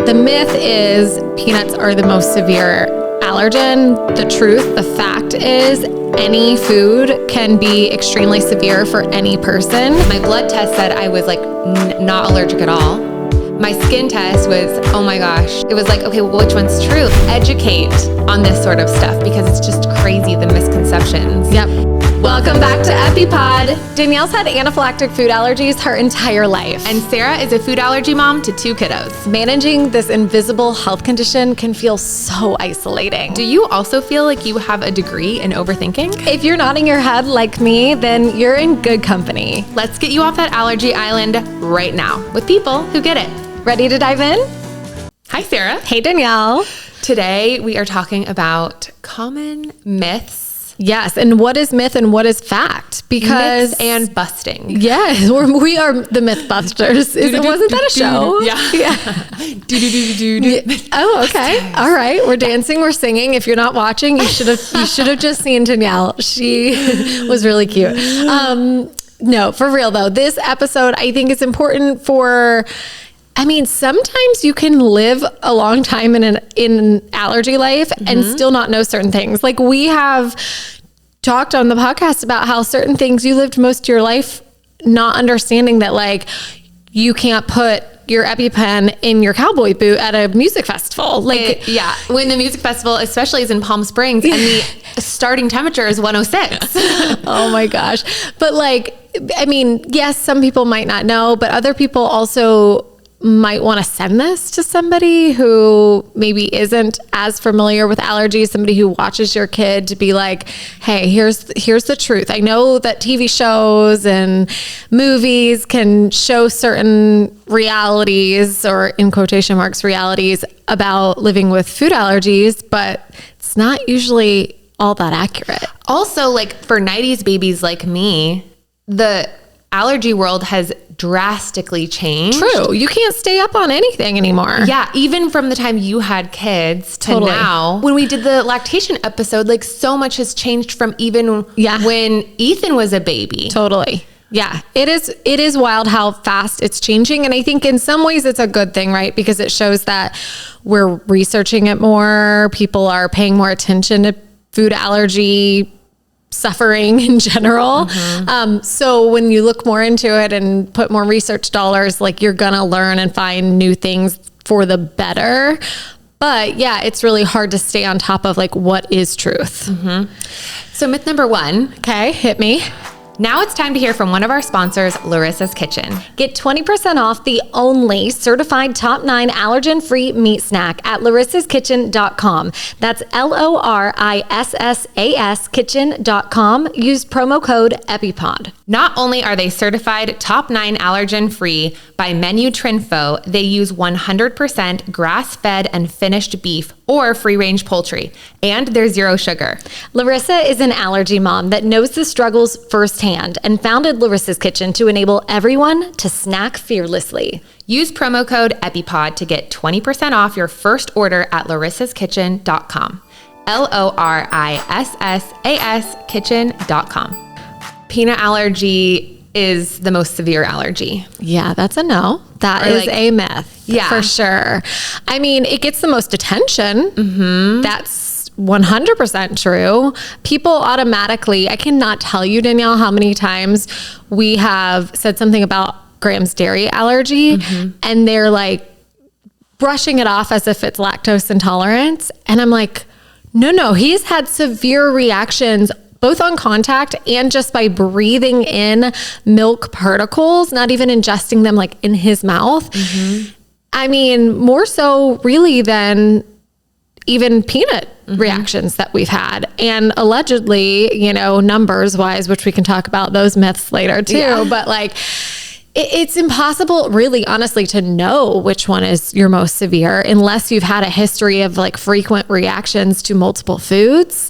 The myth is peanuts are the most severe allergen. The truth, the fact is any food can be extremely severe for any person. My blood test said I was like not allergic at all. My skin test was, oh my gosh. It was like, okay, well, which one's true? Educate on this sort of stuff because it's just crazy, the misconceptions. Yep. Welcome back to EpiPod. Danielle's had anaphylactic food allergies her entire life. And Sarah is a food allergy mom to 2 kiddos. Managing this invisible health condition can feel so isolating. Do you also feel like you have a degree in overthinking? If you're nodding your head like me, then you're in good company. Let's get you off that allergy island right now with people who get it. Ready to dive in? Hi, Sarah. Hey, Danielle. Today, we are talking about common myths. Yes, and what is myth and what is fact? Because myths and busting. Yes, we are the Mythbusters. Wasn't that a show? Yeah. Oh, okay. All right. We're dancing, we're singing. If you're not watching, you should have just seen Danielle. She was really cute. No, for real though. This episode, I think it's important for. I mean, sometimes you can live a long time in an allergy life and still not know certain things. Like we have talked on the podcast about how certain things you lived most of your life not understanding that like you can't put your EpiPen in your cowboy boot at a music festival. Like, when the music festival, especially is in Palm Springs and the starting temperature is 106. Oh my gosh. But like, I mean, yes, some people might not know, but other people also might want to send this to somebody who maybe isn't as familiar with allergies, somebody who watches your kid to be like, hey, here's the truth. I know that TV shows and movies can show certain realities, or in quotation marks, realities about living with food allergies, but it's not usually all that accurate. Also, like for 90s babies like me, the allergy world has drastically changed. True. You can't stay up on anything anymore. Yeah. Even from the time you had kids to now, when we did the lactation episode, like so much has changed from even when Ethan was a baby. Totally. Yeah. It is wild how fast it's changing. And I think in some ways it's a good thing, right? Because it shows that we're researching it more. People are paying more attention to food allergy suffering in general. So when you look more into it and put more research dollars, like you're gonna learn and find new things for the better. But yeah, it's really hard to stay on top of like what is truth. So myth number 1. Okay, hit me. Now it's time to hear from one of our sponsors, Lorissa's Kitchen. Get 20% off the only certified top 9 allergen-free meat snack at lorissaskitchen.com. That's LORISSAS kitchen.com. Use promo code EpiPod. Not only are they certified top 9 allergen-free by Menu Trinfo, they use 100% grass-fed and finished beef or free-range poultry, and they're 0 sugar. Lorissa is an allergy mom that knows the struggles firsthand and founded Lorissa's Kitchen to enable everyone to snack fearlessly. Use promo code EpiPod to get 20% off your first order at lorissaskitchen.com. LORISSAS kitchen.com. Peanut allergy is the most severe allergy. Yeah, that's a no. That is a myth. Yeah. For sure. I mean, it gets the most attention. That's 100% true. People automatically, I cannot tell you, Danielle, how many times we have said something about Graham's dairy allergy and they're like brushing it off as if it's lactose intolerance. And I'm like, no, he's had severe reactions both on contact and just by breathing in milk particles, not even ingesting them like in his mouth. I mean, more so really than even peanut reactions that we've had. And allegedly, you know, numbers wise, which we can talk about those myths later too, but like it's impossible really honestly to know which one is your most severe unless you've had a history of like frequent reactions to multiple foods.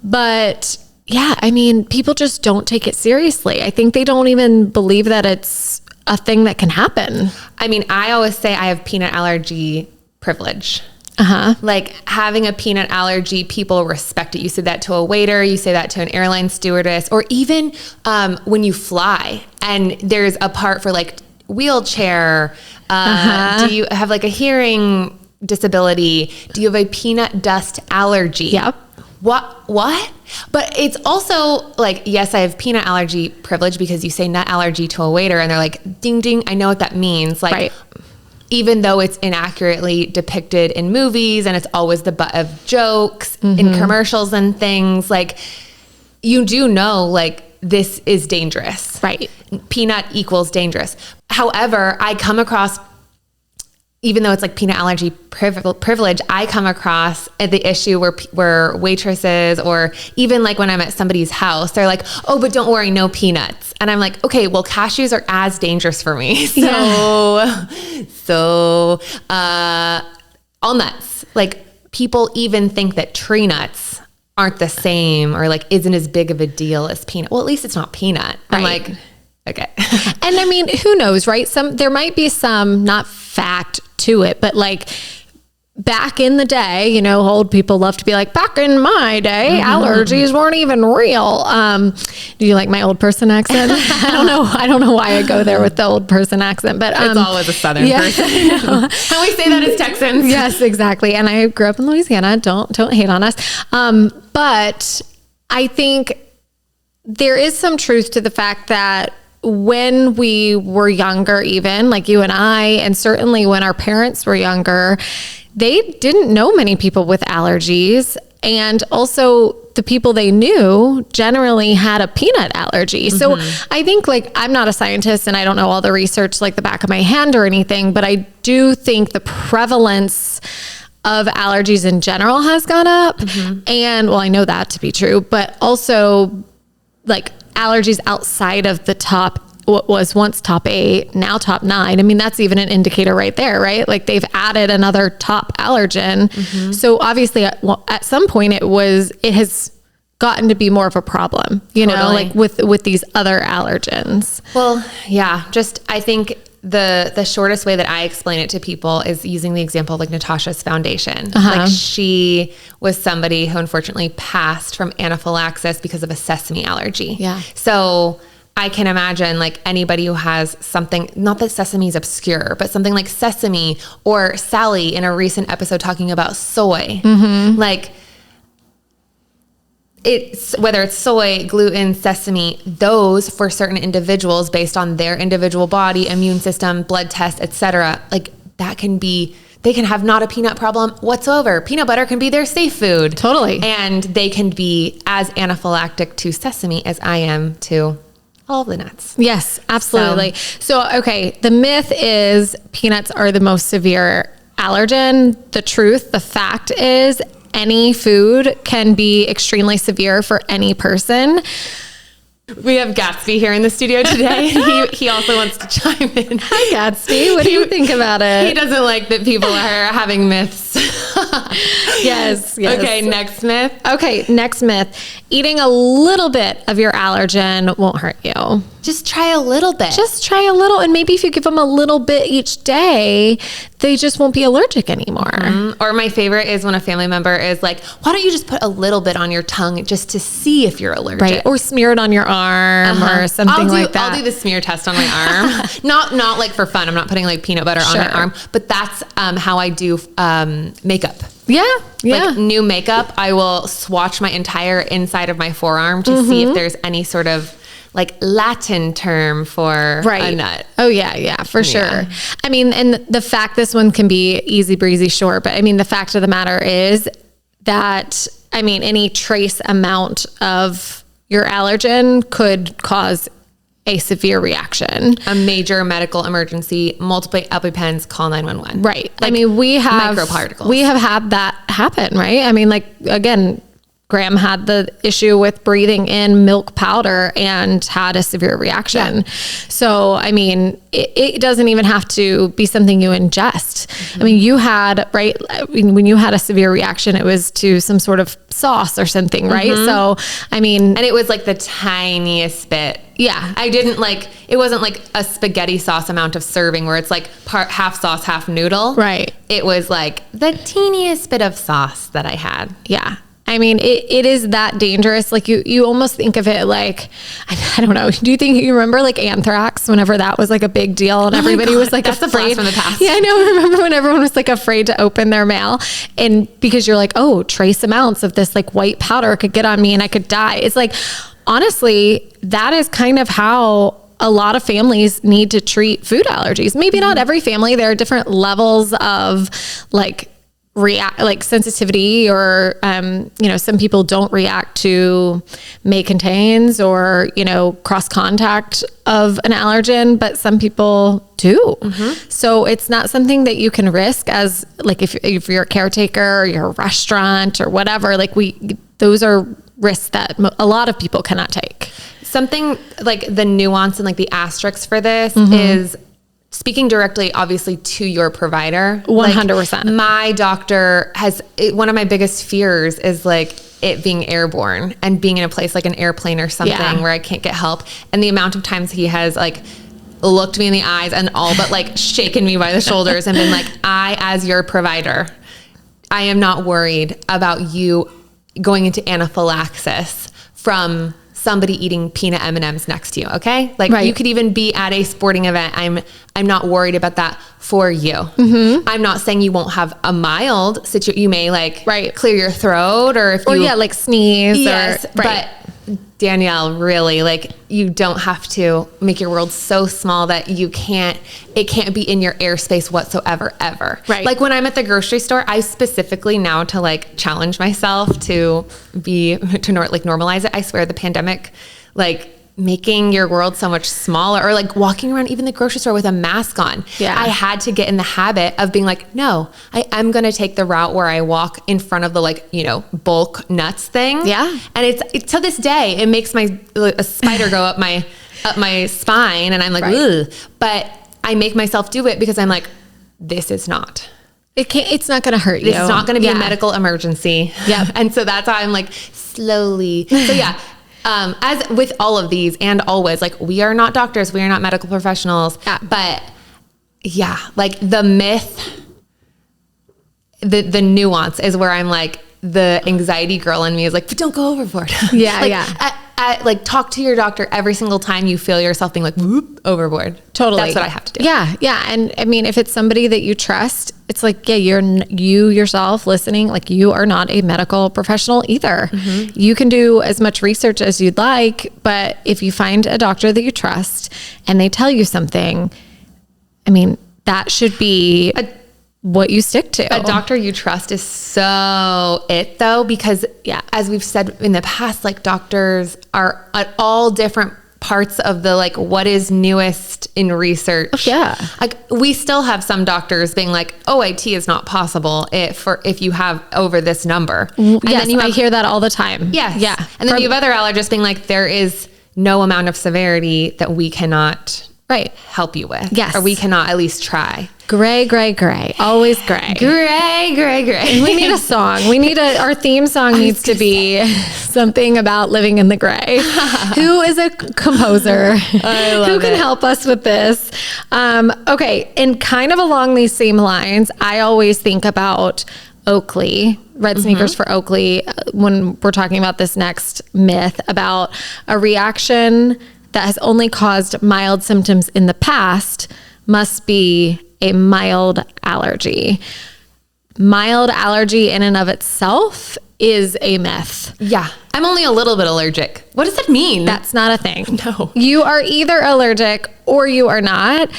But yeah, I mean, people just don't take it seriously. I think they don't even believe that it's a thing that can happen. I mean, I always say I have peanut allergy privilege. Like having a peanut allergy, people respect it. You say that to a waiter, you say that to an airline stewardess, or even when you fly and there's a part for like wheelchair? Do you have like a hearing disability? Do you have a peanut dust allergy? Yep. What? But it's also like, yes, I have peanut allergy privilege because you say nut allergy to a waiter and they're like, ding, ding. I know what that means. Like, right. Even though it's inaccurately depicted in movies and it's always the butt of jokes in commercials and things, like, you do know, like, this is dangerous. Right. Peanut equals dangerous. However, I come across, even though it's like peanut allergy privilege, I come across the issue where waitresses, or even like when I'm at somebody's house, they're like, oh, but don't worry, no peanuts. And I'm like, okay, well, cashews are as dangerous for me. So all nuts, like, people even think that tree nuts aren't the same or like isn't as big of a deal as peanut. Well, at least it's not peanut. I'm like, okay. And I mean, who knows, right? There might be some, not fact to it, but like back in the day, you know, old people love to be like, back in my day, allergies weren't even real. Do you like my old person accent? I don't know why I go there with the old person accent, but it's always a Southern person. And we say that as Texans. Yes, exactly. And I grew up in Louisiana. Don't hate on us. But I think there is some truth to the fact that when we were younger, even like you and I, and certainly when our parents were younger, they didn't know many people with allergies. And also the people they knew generally had a peanut allergy. So I think, like, I'm not a scientist and I don't know all the research like the back of my hand or anything, but I do think the prevalence of allergies in general has gone up. And well, I know that to be true, but also like allergies outside of the top, what was once top 8, now top 9. I mean, that's even an indicator right there, right? Like, they've added another top allergen. So obviously at some point it has gotten to be more of a problem, you know, like with these other allergens. Well, yeah, I think the shortest way that I explain it to people is using the example of like Natasha's foundation. Like, she was somebody who unfortunately passed from anaphylaxis because of a sesame allergy. Yeah. So I can imagine like anybody who has something, not that sesame is obscure, but something like sesame, or Sally in a recent episode talking about soy, like, it's whether it's soy, gluten, sesame, those for certain individuals based on their individual body, immune system, blood test, etc. Like, that can be, they can have not a peanut problem whatsoever. Peanut butter can be their safe food. Totally. And they can be as anaphylactic to sesame as I am to all the nuts. Yes, absolutely. So, okay. The myth is peanuts are the most severe allergen. The truth, the fact is, any food can be extremely severe for any person. We have Gatsby here in the studio today. He also wants to chime in. Hi, Gatsby. What do you think about it? He doesn't like that people are having myths. Yes. Okay, next myth. Okay, next myth. Eating a little bit of your allergen won't hurt you. Just try a little bit. Just try a little. And maybe if you give them a little bit each day, they just won't be allergic anymore. Or my favorite is when a family member is like, why don't you just put a little bit on your tongue just to see if you're allergic? Right. Or smear it on your arm or something like that. I'll do the smear test on my arm. not like for fun. I'm not putting like peanut butter on my arm, but that's how I do makeup. Yeah. Like new makeup, I will swatch my entire inside of my forearm to see if there's any sort of like Latin term for a nut. Oh yeah, for sure. I mean, and the fact, this one can be easy breezy short, but I mean, the fact of the matter is that, I mean, any trace amount of your allergen could cause a severe reaction. A major medical emergency, multiple EpiPens, call 911. Right. Like, I mean, we have had that happen, right? I mean, like, again, Graham had the issue with breathing in milk powder and had a severe reaction. Yeah. So, I mean, it doesn't even have to be something you ingest. I mean, you had, right, when you had a severe reaction, it was to some sort of sauce or something, right? So, I mean. And it was like the tiniest bit. Yeah. It wasn't like a spaghetti sauce amount of serving where it's like half sauce, half noodle. Right. It was like the teeniest bit of sauce that I had. Yeah. I mean, it is that dangerous. Like you almost think of it like, I don't know. Do you remember like anthrax, whenever that was like a big deal and everybody was like that's afraid a blast from the past. Yeah, I know. Remember when everyone was like afraid to open their mail, and because you're like, oh, trace amounts of this like white powder could get on me and I could die. It's like, honestly, that is kind of how a lot of families need to treat food allergies. Maybe not every family. There are different levels of like sensitivity, or, some people don't react to may contains or, cross contact of an allergen, but some people do. So it's not something that you can risk as like, if you're a caretaker or you're a restaurant or whatever, like those are risks that a lot of people cannot take. Something like the nuance and like the asterisk for this is speaking directly, obviously, to your provider. 100%. Like, my doctor one of my biggest fears is like it being airborne and being in a place like an airplane or something where I can't get help. And the amount of times he has like looked me in the eyes and all but like shaken me by the shoulders and been like, I, as your provider, I am not worried about you going into anaphylaxis from somebody eating peanut M&Ms next to you. Okay. Like you could even be at a sporting event. I'm not worried about that for you. I'm not saying you won't have a mild situation. You may like clear your throat or like sneeze. Yes. But Danielle, really, like you don't have to make your world so small that it can't be in your airspace whatsoever, ever. Right. Like when I'm at the grocery store, I specifically now to like challenge myself to normalize it. I swear the pandemic, like making your world so much smaller, or like walking around even the grocery store with a mask on. Yeah. I had to get in the habit of being like, no, I'm going to take the route where I walk in front of the like, bulk nuts thing. Yeah. And it's to this day, it makes a spider go up my spine, and I'm like, ugh. But I make myself do it because I'm like, this is not. It's not going to hurt you. It's not going to be a medical emergency. Yeah. And so that's why I'm like slowly. So yeah. As with all of these and always, like we are not doctors, we are not medical professionals, but yeah, like the myth, the nuance is where I'm like, the anxiety girl in me is like, but don't go overboard. Yeah. Like talk to your doctor every single time you feel yourself being like, whoop, overboard. Totally. That's what I have to do. Yeah. Yeah. And I mean, if it's somebody that you trust, it's like, you yourself listening, like you are not a medical professional either. You can do as much research as you'd like, but if you find a doctor that you trust and they tell you something, I mean, that should be what you stick to. A doctor you trust is so it though, because as we've said in the past, like doctors are at all different parts of the like what is newest in research. Like we still have some doctors being like, OIT is not possible if you have over this number. And then I hear that all the time. Yeah. And then you have other allergists being like, there is no amount of severity that we cannot help you with. Yes. Or we cannot at least try. Gray. Always gray. Gray. We need a song. Our theme song needs to be something about living in the gray. Who is a composer? Who can help us with this? Okay. And kind of along these same lines, I always think about Oakley, red sneakers for Oakley, when we're talking about this next myth about a reaction that has only caused mild symptoms in the past must be a mild allergy. Mild allergy in and of itself is a myth. Yeah. I'm only a little bit allergic. What does that mean? That's not a thing. No. You are either allergic or you are not.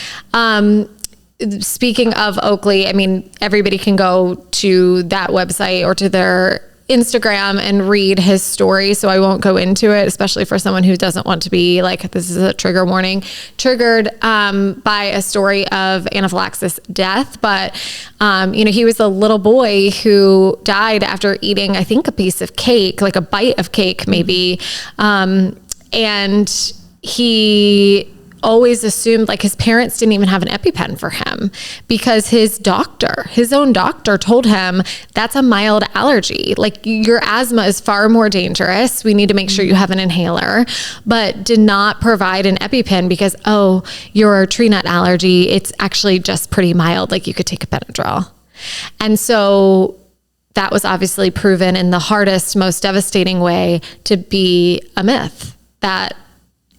Speaking of Oakley, I mean, everybody can go to that website or to their Instagram and read his story. So I won't go into it, especially for someone who doesn't want to be like, this is a trigger warning, triggered by a story of anaphylaxis death. But, he was a little boy who died after eating, I think, a piece of cake, like a bite of cake, maybe. And he always assumed, like, his parents didn't even have an EpiPen for him because his own doctor told him that's a mild allergy. Like, your asthma is far more dangerous. We need to make sure you have an inhaler, but did not provide an EpiPen because, you're a tree nut allergy. It's actually just pretty mild. Like, you could take a Benadryl. And so that was obviously proven in the hardest, most devastating way to be a myth, that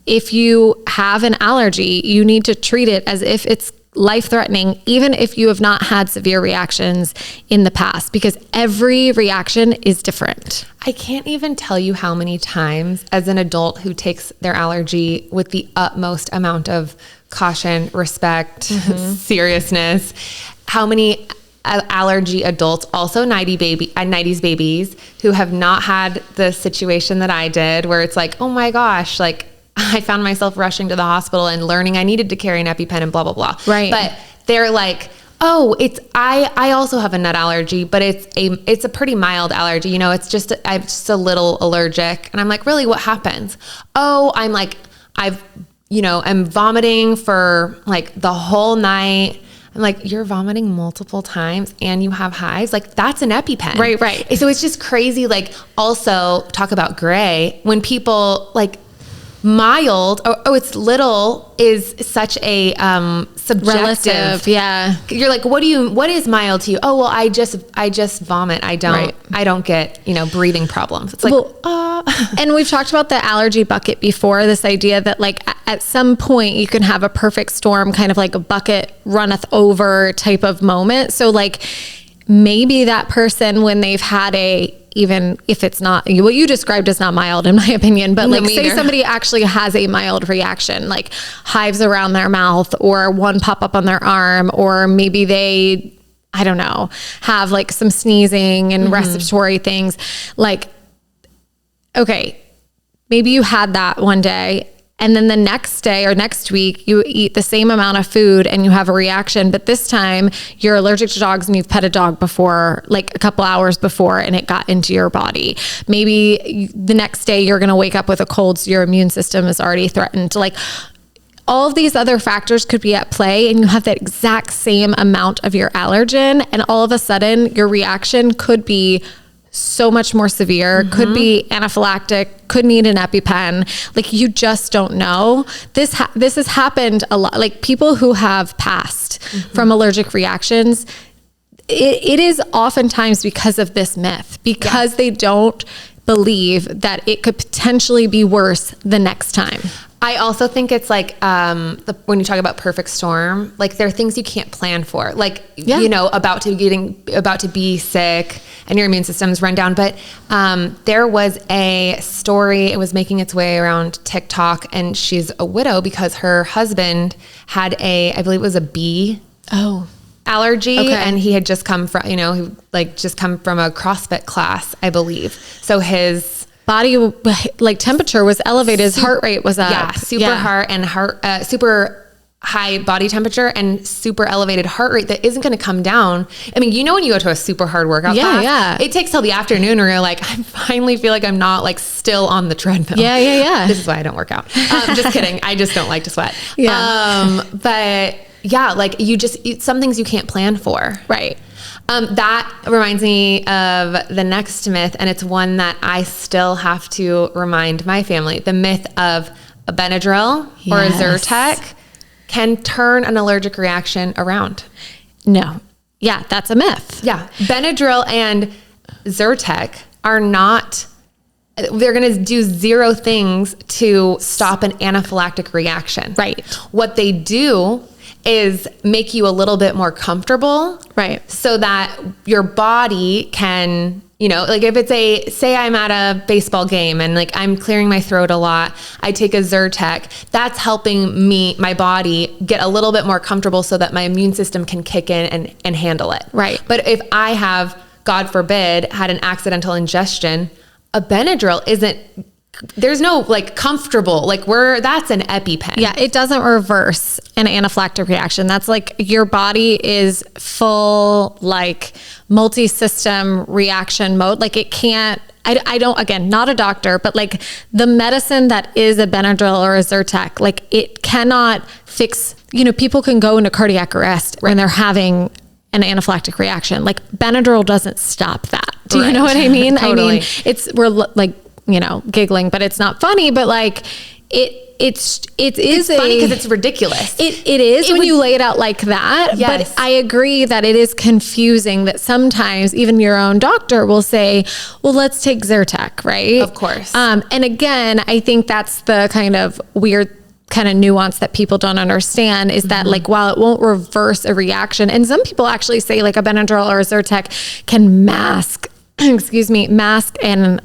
if you have an allergy, you need to treat it as if it's life-threatening, even if you have not had severe reactions in the past, because every reaction is different. I can't even tell you how many times as an adult who takes their allergy with the utmost amount of caution, respect, seriousness, how many allergy adults, also 90s babies who have not had the situation that I did, where it's like, oh my gosh, like I found myself rushing to the hospital and learning I needed to carry an EpiPen and blah, blah, blah. Right. But they're like, oh, I also have a nut allergy, but it's a pretty mild allergy. You know, I'm just a little allergic. And I'm like, really, what happens? Oh, I'm vomiting for like the whole night. I'm like, you're vomiting multiple times and you have hives? Like, that's an EpiPen. Right. So it's just crazy. Like, also talk about gray. When people like mild, it's little is such a subjective. Relative, yeah. You're like, what is mild to you? Oh, well, I just vomit. I don't get, breathing problems. It's like, and we've talked about the allergy bucket before, this idea that like at some point you can have a perfect storm, kind of like a bucket runneth over type of moment. So like maybe that person, when they've had even if it's not what you described is not mild in my opinion, but like say somebody actually has a mild reaction, like hives around their mouth or one pop up on their arm, or maybe they, I don't know, have like some sneezing and respiratory things. Like, okay, maybe you had that one day, and then the next day or next week you eat the same amount of food and you have a reaction, but this time you're allergic to dogs and you've pet a dog before, like a couple hours before, and it got into your body. Maybe the next day you're going to wake up with a cold, so your immune system is already threatened. Like, all of these other factors could be at play, and you have that exact same amount of your allergen, and all of a sudden your reaction could be so much more severe, could be anaphylactic, could need an EpiPen. Like, you just don't know. This has happened a lot. Like, people who have passed from allergic reactions, it is oftentimes because of this myth, because they don't believe that it could potentially be worse the next time. I also think it's like, when you talk about perfect storm, like there are things you can't plan for, like, about to be sick and your immune system's run down. But, there was a story, it was making its way around TikTok, and she's a widow because her husband had I believe it was a bee allergy. Okay. And he had just come from, just come from a CrossFit class, I believe. So his body, like temperature was elevated, his heart rate was up. Yeah, super high body temperature and super elevated heart rate that isn't going to come down. I mean, when you go to a super hard workout class, it takes till the afternoon where you're like, I finally feel like I'm not like still on the treadmill. Yeah. This is why I don't work out. Just kidding. I just don't like to sweat. Yeah. But yeah, like some things you can't plan for. Right. That reminds me of the next myth, and it's one that I still have to remind my family. The myth of a Benadryl or a Zyrtec can turn an allergic reaction around. No. Yeah, that's a myth. Yeah. Benadryl and Zyrtec are not, they're going to do zero things to stop an anaphylactic reaction. Right. What they do is make you a little bit more comfortable. Right. So that your body can, like if it's say I'm at a baseball game and like I'm clearing my throat a lot, I take a Zyrtec, that's helping my body get a little bit more comfortable so that my immune system can kick in and handle it. Right. But if I have, God forbid, had an accidental ingestion, a Benadryl there's no like comfortable, like that's an EpiPen. Yeah. It doesn't reverse an anaphylactic reaction. That's like your body is full, like multi-system reaction mode. Like it can't, I don't, again, not a doctor, but like the medicine that is a Benadryl or a Zyrtec, like it cannot fix, people can go into cardiac arrest when they're having an anaphylactic reaction. Like Benadryl doesn't stop that. Do you know what I mean? Totally. I mean, we're like, giggling, but it's not funny, but like It is funny because it's ridiculous. It is when you lay it out like that. Yes. But I agree that it is confusing that sometimes even your own doctor will say, well, let's take Zyrtec, right? Of course. And again, I think that's the kind of weird kind of nuance that people don't understand is that like, while it won't reverse a reaction, and some people actually say like a Benadryl or a Zyrtec can mask an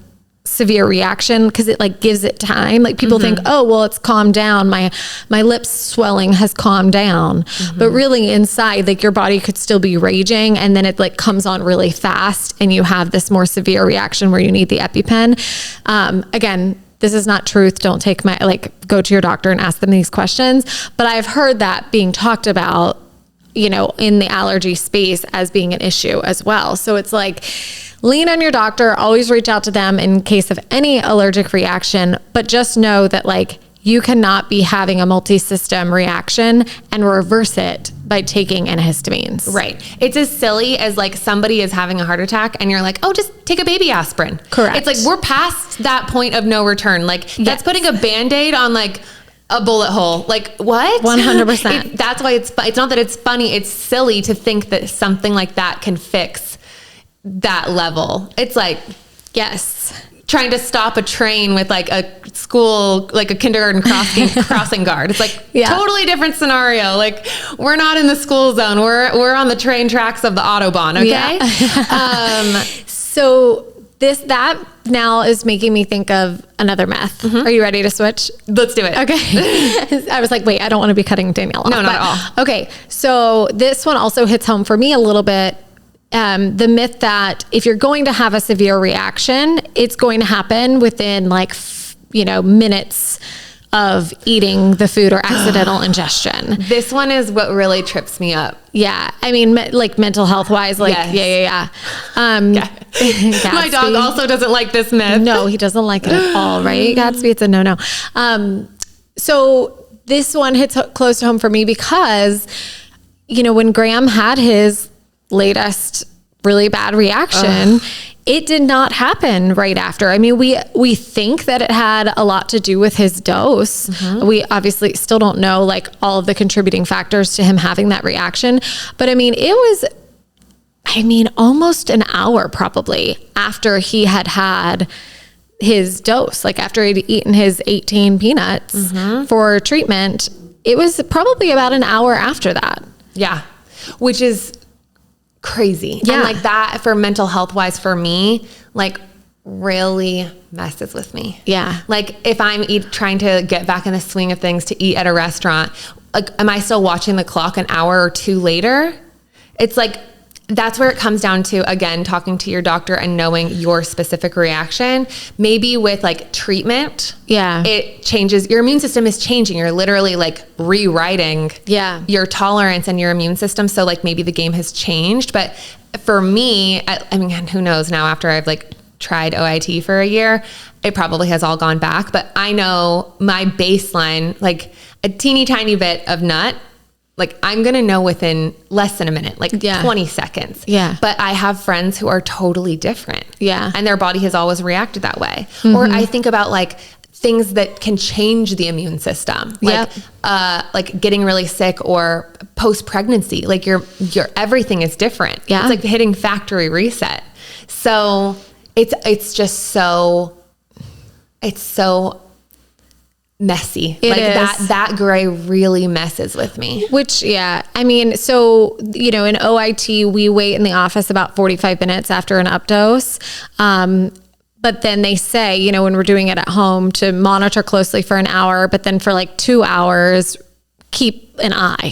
severe reaction because it like gives it time. Like people think, oh, well, it's calmed down. My lips swelling has calmed down. But really inside, like your body could still be raging. And then it like comes on really fast and you have this more severe reaction where you need the EpiPen. Again, this is not truth. Don't take go to your doctor and ask them these questions. But I've heard that being talked about, in the allergy space as being an issue as well. So it's like, lean on your doctor, always reach out to them in case of any allergic reaction, but just know that like you cannot be having a multi-system reaction and reverse it by taking antihistamines. Right. It's as silly as like somebody is having a heart attack and you're like, oh, just take a baby aspirin. Correct. It's like, we're past that point of no return. Like that's putting a Band-Aid on like a bullet hole. Like what? 100%. That's why it's not that it's funny. It's silly to think that something like that can fix that level. It's like, yes, trying to stop a train with like a school, like a kindergarten crossing guard. It's like totally different scenario. Like we're not in the school zone. We're on the train tracks of the Autobahn. Okay. Yeah. So that now is making me think of another myth. Are you ready to switch? Let's do it. Okay. I was like, wait, I don't want to be cutting Danielle off. No, not at all. Okay. So this one also hits home for me a little bit. The myth that if you're going to have a severe reaction, it's going to happen within minutes of eating the food or accidental ingestion. This one is what really trips me up. Yeah. I mean, like mental health wise, like, yes. yeah. My dog also doesn't like this myth. No, he doesn't like it at all, right? Gatsby, it's a no-no. So this one hits close to home for me because, when Graham had his latest really bad reaction, it did not happen right after. I mean, we think that it had a lot to do with his dose. We obviously still don't know like all of the contributing factors to him having that reaction. But I mean, it was, almost an hour probably after he had his dose, like after he'd eaten his 18 peanuts for treatment. It was probably about an hour after that. Yeah. Which is crazy. Yeah. And like that for mental health wise for me, like really messes with me. Yeah. Like if I'm trying to get back in the swing of things to eat at a restaurant, like, am I still watching the clock an hour or two later? It's like, that's where it comes down to, again, talking to your doctor and knowing your specific reaction. Maybe with like treatment, it changes. Your immune system is changing. You're literally like rewriting your tolerance and your immune system. So like maybe the game has changed. But for me, I mean, who knows now after I've like tried OIT for a year, it probably has all gone back. But I know my baseline, like a teeny tiny bit of nut, like I'm going to know within less than a minute, like 20 seconds. Yeah. But I have friends who are totally different. Yeah. And their body has always reacted that way. Or I think about like things that can change the immune system, like getting really sick or post-pregnancy, like your everything is different. Yeah. It's like hitting factory reset. So it's just so messy. It like is. that gray really messes with me. Which, so, in OIT, we wait in the office about 45 minutes after an updose. But then they say, when we're doing it at home to monitor closely for an hour, but then for like 2 hours, keep an eye,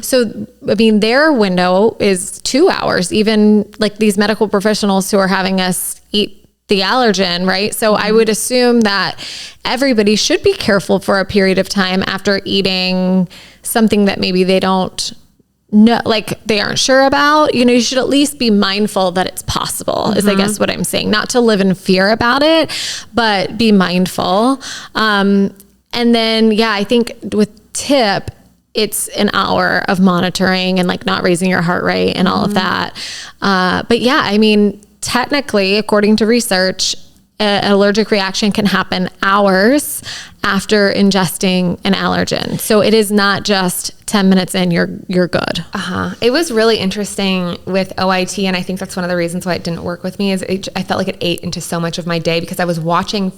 So, I mean, their window is 2 hours, even like these medical professionals who are having us eat the allergen, right? So I would assume that everybody should be careful for a period of time after eating something that maybe they don't know, like they aren't sure about. You should at least be mindful that it's possible, is I guess what I'm saying. Not to live in fear about it, but be mindful. And then, I think with TIP, it's an hour of monitoring and like not raising your heart rate and all of that. But technically, according to research, an allergic reaction can happen hours after ingesting an allergen. So it is not just 10 minutes in, you're good. It was really interesting with OIT, and I think that's one of the reasons why it didn't work with me, is I felt like it ate into so much of my day, because I was watching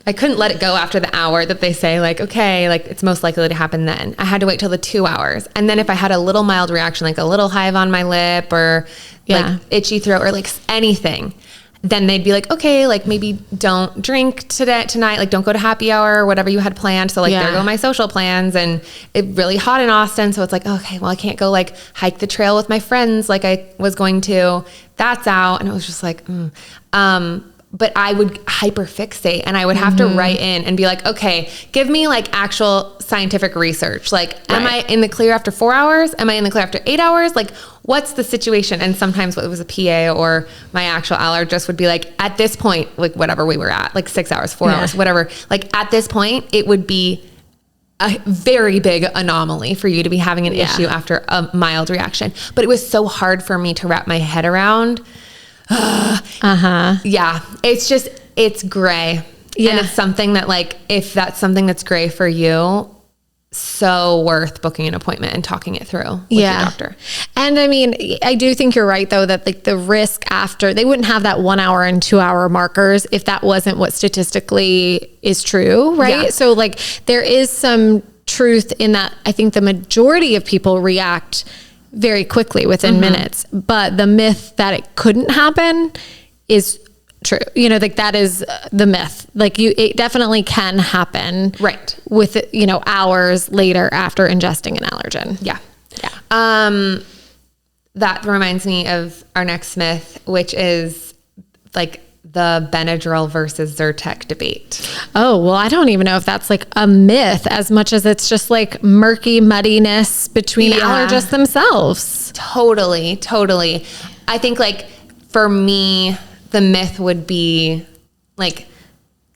I couldn't let it go after the hour that they say, like, okay, like it's most likely to happen then. I had to wait till the 2 hours. And then if I had a little mild reaction, like a little hive on my lip or like itchy throat or like anything, then they'd be like, okay, like maybe don't drink tonight, like don't go to happy hour or whatever you had planned. So like there go my social plans, and it's really hot in Austin. So it's like, okay, well I can't go like hike the trail with my friends like I was going to. That's out. And it was just like, but I would hyperfixate, and I would have to write in and be like, okay, give me like actual scientific research. Like, am I in the clear after 4 hours? Am I in the clear after 8 hours? Like, what's the situation? And sometimes it was a PA or my actual allergist would be like, at this point, like whatever we were at, like 6 hours, 4 hours, whatever, like at this point, it would be a very big anomaly for you to be having an issue after a mild reaction. But it was so hard for me to wrap my head around. Yeah, it's gray. And it's something that, like, if that's something that's gray for you, so worth booking an appointment and talking it through with your doctor. And I mean, I do think you're right though, that like the risk after, they wouldn't have that 1 hour and 2 hour markers if that wasn't what statistically is true. Right. So like there is some truth in that. I think the majority of people react very quickly within minutes, but the myth that it couldn't happen is true. You know, like that is the myth. Like it definitely can happen with, you know, hours later after ingesting an allergen. That reminds me of our next myth, which is like the Benadryl versus Zyrtec debate. Oh, well, I don't even know if that's like a myth as much as it's just like murky muddiness between allergists themselves. Totally. I think like for me, the myth would be like,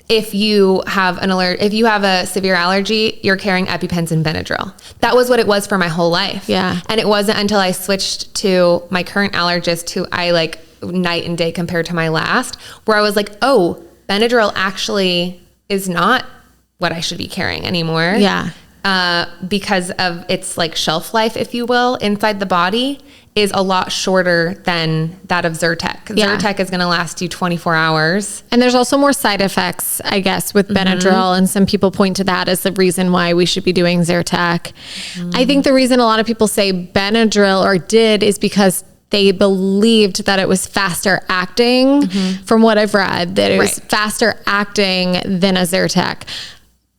if you have a severe allergy, you're carrying EpiPens and Benadryl. That was what it was for my whole life. Yeah. And it wasn't until I switched to my current allergist, who I like night and day compared to my last, where I was like, oh, Benadryl actually is not what I should be carrying anymore. Yeah. Because of its like shelf life, if you will, inside the body is a lot shorter than that of Zyrtec. Zyrtec is going to last you 24 hours. And there's also more side effects, I guess, with Benadryl. And some people point to that as the reason why we should be doing Zyrtec. I think the reason a lot of people say Benadryl or did is because they believed that it was faster acting, from what I've read, that it was faster acting than a Zyrtec.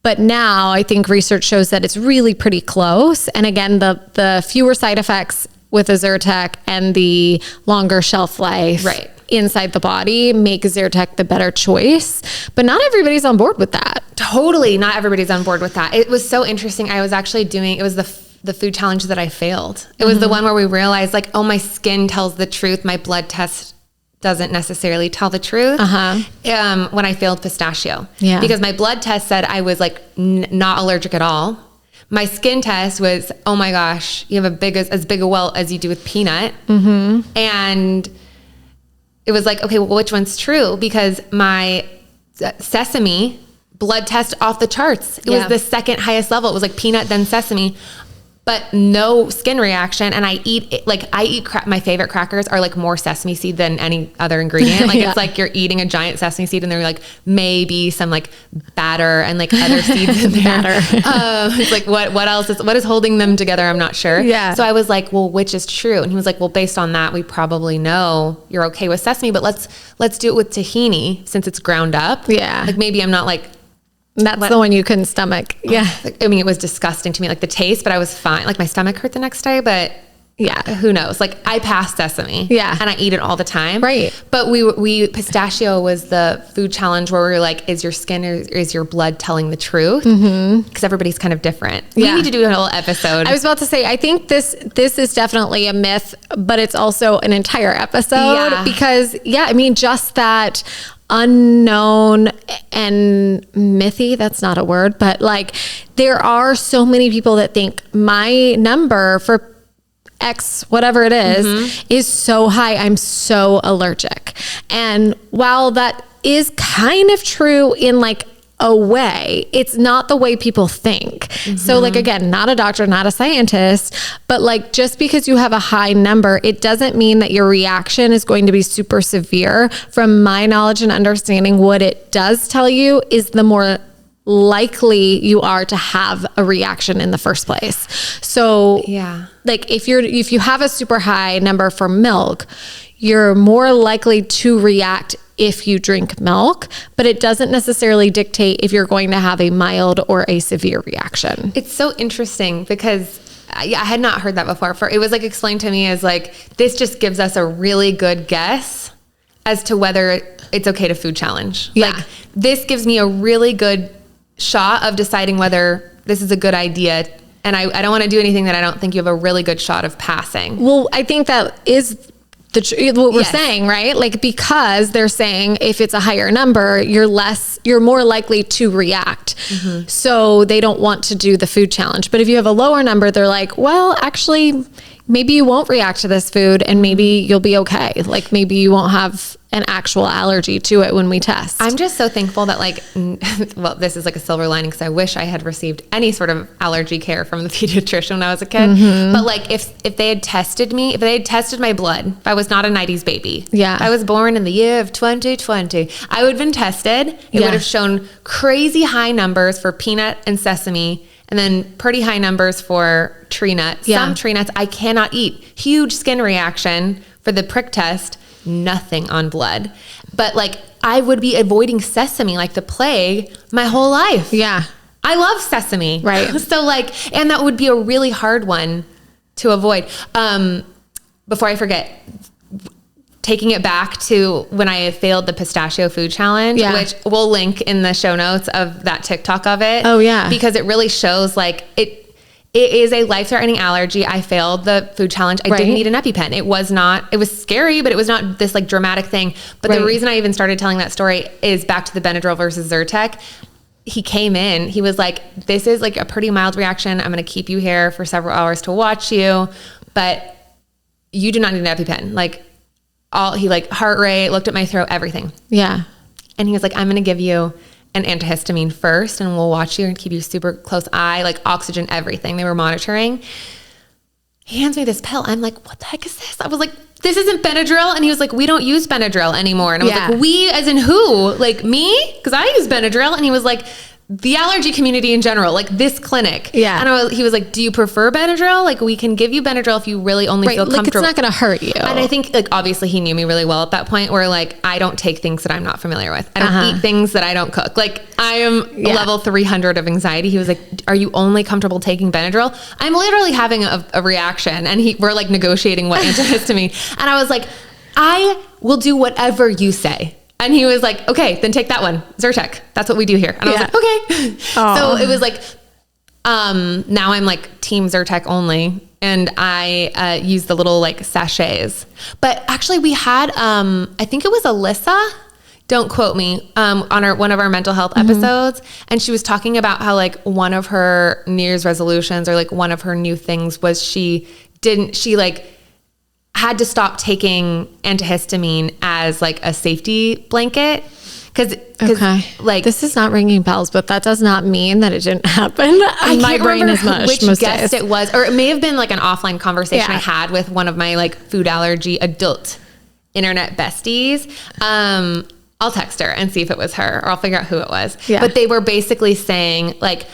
But now I think research shows that it's really pretty close. And again, the fewer side effects with a Zyrtec and the longer shelf life inside the body make Zyrtec the better choice. But not everybody's on board with that. Totally. Not everybody's on board with that. It was so interesting. I was actually it was the food challenge that I failed. It was the one where we realized like, oh, my skin tells the truth. My blood test doesn't necessarily tell the truth. When I failed pistachio, because my blood test said I was like not allergic at all. My skin test was, oh my gosh, you have as big a welt as you do with peanut. And it was like, okay, well, which one's true? Because my sesame blood test off the charts. It was the second highest level. It was like peanut, then sesame, but no skin reaction. And I eat my favorite crackers are like more sesame seed than any other ingredient. Like it's like you're eating a giant sesame seed and they're like maybe some like batter and like other seeds in there. It's like, what else what is holding them together? I'm not sure. So I was like, well, which is true? And he was like, well, based on that, we probably know you're okay with sesame, but let's do it with tahini since it's ground up. Like maybe I'm not like, that's the one you couldn't stomach. I mean, it was disgusting to me, like the taste, but I was fine. Like my stomach hurt the next day, but who knows? Like I passed sesame and I eat it all the time. But we pistachio was the food challenge where we were like, is your skin or is your blood telling the truth? Because everybody's kind of different. We need to do a whole episode. I was about to say, I think this is definitely a myth, but it's also an entire episode because I mean, just that unknown and mythy, that's not a word, but like there are so many people that think my number for X, whatever it is so high, I'm so allergic. And while that is kind of true in like a way. It's not the way people think. So like, again, not a doctor, not a scientist, but like just because you have a high number, it doesn't mean that your reaction is going to be super severe. From my knowledge and understanding, what it does tell you is the more likely you are to have a reaction in the first place. So like if you have a super high number for milk, you're more likely to react if you drink milk, but it doesn't necessarily dictate if you're going to have a mild or a severe reaction. It's so interesting because I had not heard that before. It was like explained to me as like, this just gives us a really good guess as to whether it's okay to food challenge. Yeah. Like this gives me a really good shot of deciding whether this is a good idea. And I don't want to do anything that I don't think you have a really good shot of passing. Well, I think that is what we're saying, right? Like, because they're saying if it's a higher number, you're more likely to react. So they don't want to do the food challenge. But if you have a lower number, they're like, well, actually, maybe you won't react to this food and maybe you'll be okay. Like maybe you won't have an actual allergy to it when we test. I'm just so thankful that like, well, this is like a silver lining because I wish I had received any sort of allergy care from the pediatrician when I was a kid. But like if they had tested me, if they had tested my blood, if I was not a 90s baby, if I was born in the year of 2020, I would have been tested. It would have shown crazy high numbers for peanut and sesame, and then pretty high numbers for tree nuts. Some tree nuts I cannot eat. Huge skin reaction for the prick test. Nothing on blood. But like I would be avoiding sesame like the plague my whole life. Yeah. I love sesame. Right. So like, and that would be a really hard one to avoid. Before I forget, taking it back to when I failed the pistachio food challenge, which we'll link in the show notes of that TikTok of it. Oh yeah. Because it really shows like it is a life-threatening allergy. I failed the food challenge. I didn't need an EpiPen. It was scary, but it was not this like dramatic thing. But the reason I even started telling that story is back to the Benadryl versus Zyrtec. He came in, he was like, this is like a pretty mild reaction. I'm going to keep you here for several hours to watch you, but you do not need an EpiPen. Like he like heart rate, looked at my throat, everything. Yeah. And he was like, I'm going to give you an antihistamine first and we'll watch you and keep you super close eye, like oxygen, everything. They were monitoring. He hands me this pill. I'm like, what the heck is this? I was like, this isn't Benadryl. And he was like, we don't use Benadryl anymore. And I was like, we as in who? Like me? Because I use Benadryl. And he was like, the allergy community in general, like this clinic. Yeah. And he was like, do you prefer Benadryl? Like we can give you Benadryl if you really only feel comfortable. It's not going to hurt you. And I think like, obviously he knew me really well at that point where like, I don't take things that I'm not familiar with. I don't eat things that I don't cook. Like I am level 300 of anxiety. He was like, are you only comfortable taking Benadryl? I'm literally having a reaction and we're like negotiating what antihistamine. And I was like, I will do whatever you say. And he was like, okay, then take that one. Zyrtec. That's what we do here. And I was like, okay. So it was like, now I'm like team Zyrtec only. And I use the little like sachets. But actually we had, I think it was Alyssa, don't quote me, on one of our mental health episodes. And she was talking about how like one of her New Year's resolutions or like one of her new things was she had to stop taking antihistamine as like a safety blanket. Cause like this is not ringing bells, but that does not mean that it didn't happen. My brain is mush which most guest days. it was, or it may have been like an offline conversation I had with one of my like food allergy adult internet besties. I'll text her and see if it was her or I'll figure out who it was. Yeah. But they were basically saying like,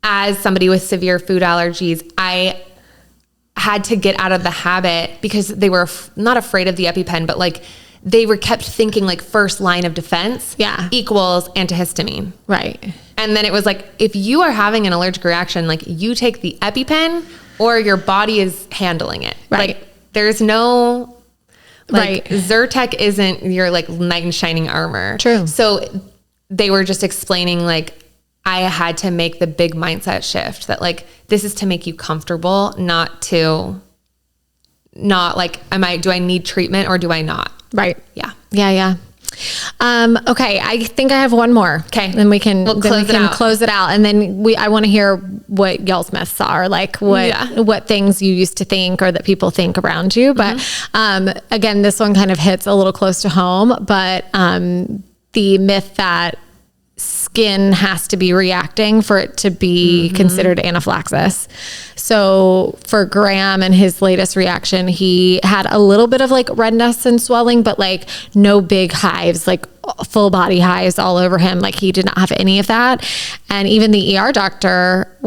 as somebody with severe food allergies, I had to get out of the habit because they were not afraid of the EpiPen, but like they were kept thinking like first line of defense equals antihistamine. Right. And then it was like, if you are having an allergic reaction, like you take the EpiPen or your body is handling it. Right. Like there's no, like Zyrtec isn't your like knight in shining armor. True. So they were just explaining like, I had to make the big mindset shift that like, this is to make you comfortable, not like, do I need treatment or do I not? Right. Yeah. Yeah. Okay. I think I have one more. Okay. Then we can close it out. And then I want to hear what y'all's myths are, like what things you used to think or that people think around you. But, again, this one kind of hits a little close to home, but, the myth that skin has to be reacting for it to be considered anaphylaxis. So for Graham and his latest reaction, he had a little bit of like redness and swelling, but like no big hives, like full body hives all over him. Like he did not have any of that. And even the ER doctor,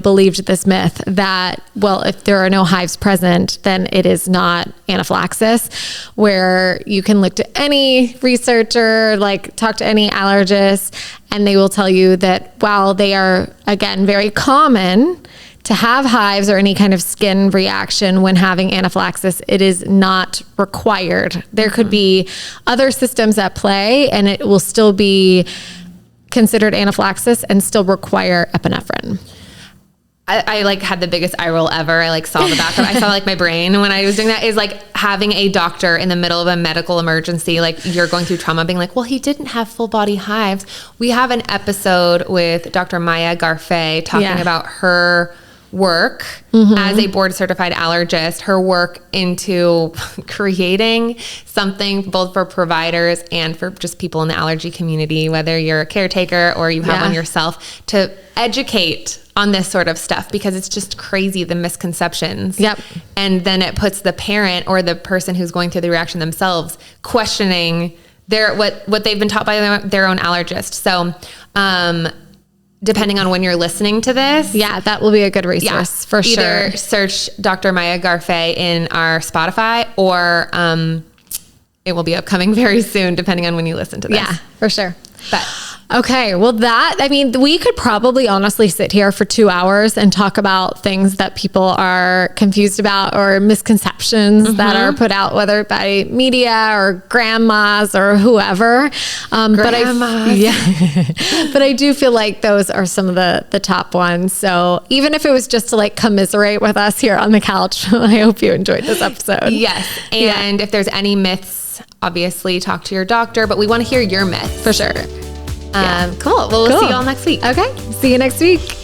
believed this myth that, well, if there are no hives present, then it is not anaphylaxis, where you can look to any researcher, like talk to any allergist, and they will tell you that while they are, again, very common to have hives or any kind of skin reaction when having anaphylaxis, it is not required. There could be other systems at play, and it will still be considered anaphylaxis and still require epinephrine. I like had the biggest eye roll ever. I like saw the back of, I saw like my brain when I was doing that, is like having a doctor in the middle of a medical emergency, like you're going through trauma, being like, well, he didn't have full body hives. We have an episode with Dr. Maya Garfay talking about her work as a board certified allergist, her work into creating something both for providers and for just people in the allergy community, whether you're a caretaker or you have one yourself, to educate on this sort of stuff, because it's just crazy, the misconceptions. Yep. And then it puts the parent or the person who's going through the reaction themselves questioning what they've been taught by their own allergist. So, depending on when you're listening to this. Yeah, that will be a good resource for sure. Either search Dr. Maya Garfay in our Spotify, or it will be upcoming very soon, depending on when you listen to this. Yeah, for sure. But okay, well we could probably honestly sit here for 2 hours and talk about things that people are confused about or misconceptions that are put out, whether by media or grandmas or whoever. But I do feel like those are some of the top ones. So even if it was just to like commiserate with us here on the couch, I hope you enjoyed this episode. Yes. And if there's any myths, obviously talk to your doctor, but we want to hear your myths. For sure. Cool. Well, we'll see you all next week. Okay. See you next week.